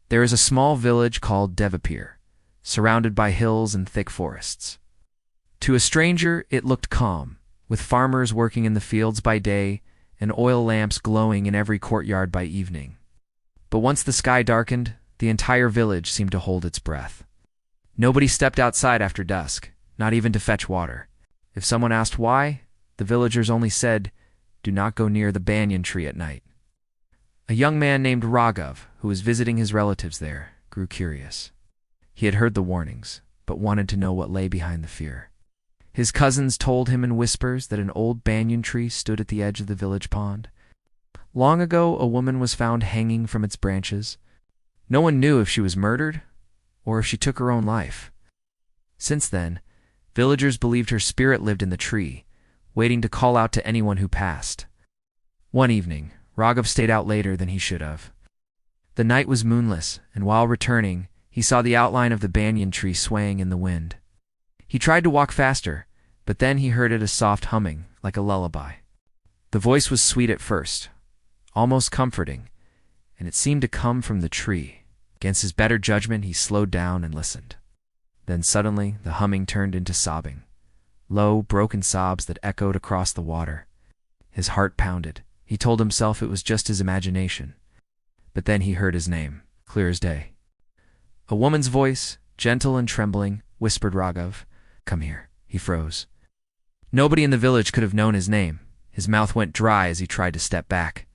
There is a small village called Devipur, surrounded by hills and thick forests. To a stranger, it looked calm, with farmers working in the fields by day and oil lamps glowing in every courtyard by evening. But once the sky darkened, the entire village seemed to hold its breath. Nobody stepped outside after dusk, not even to fetch water. If someone asked why, the villagers only said, "Do not go near the banyan tree at night." A young man named Raghav, who was visiting his relatives there, grew curious. He had heard the warnings, but wanted to know what lay behind the fear. His cousins told him in whispers that an old banyan tree stood at the edge of the village pond. Long ago, a woman was found hanging from its branches. No one knew if she was murdered or if she took her own life. Since then, villagers believed her spirit lived in the tree, waiting to call out to anyone who passed. One evening, Raghav stayed out later than he should have. The night was moonless, and while returning, he saw the outline of the banyan tree swaying in the wind. He tried to walk faster, but then he heard it a soft humming, like a lullaby. The voice was sweet at first, almost comforting, and it seemed to come from the tree. Against his better judgment, he slowed down and listened. Then suddenly, the humming turned into sobbing, low, broken sobs that echoed across the water. His heart pounded. He told himself it was just his imagination. But then he heard his name, clear as day. A woman's voice, gentle and trembling, whispered Raghav, "Come here." He froze. Nobody in the village could have known his name. His mouth went dry as he tried to step back.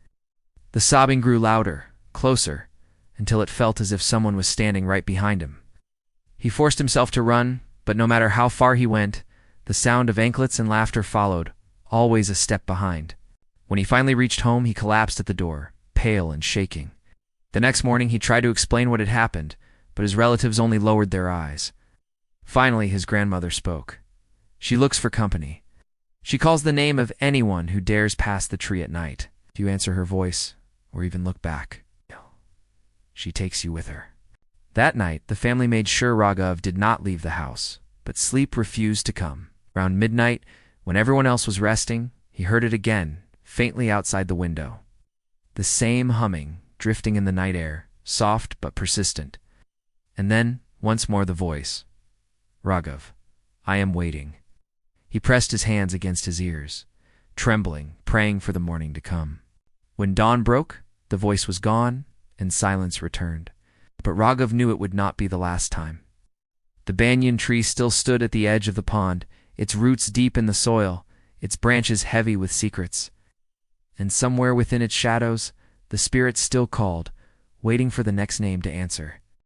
The sobbing grew louder, closer, until it felt as if someone was standing right behind him. He forced himself to run, but no matter how far he went, the sound of anklets and laughter followed, always a step behind. When he finally reached home, he collapsed at the door, pale and shaking. The next morning, he tried to explain what had happened, but his relatives only lowered their eyes. Finally, his grandmother spoke. She looks for company. She calls the name of anyone who dares pass the tree at night. If you answer her voice, or even look back, she takes you with her. That night, the family made sure Raghav did not leave the house, but sleep refused to come. Around midnight, when everyone else was resting, he heard it again, faintly outside the window. The same humming, drifting in the night air, soft but persistent. And then, once more the voice. "Raghav, I am waiting." He pressed his hands against his ears, trembling, praying for the morning to come. When dawn broke, the voice was gone, and silence returned. But Raghav knew it would not be the last time. The banyan tree still stood at the edge of the pond, its roots deep in the soil, its branches heavy with secrets. And somewhere within its shadows, the spirit still called, waiting for the next name to answer.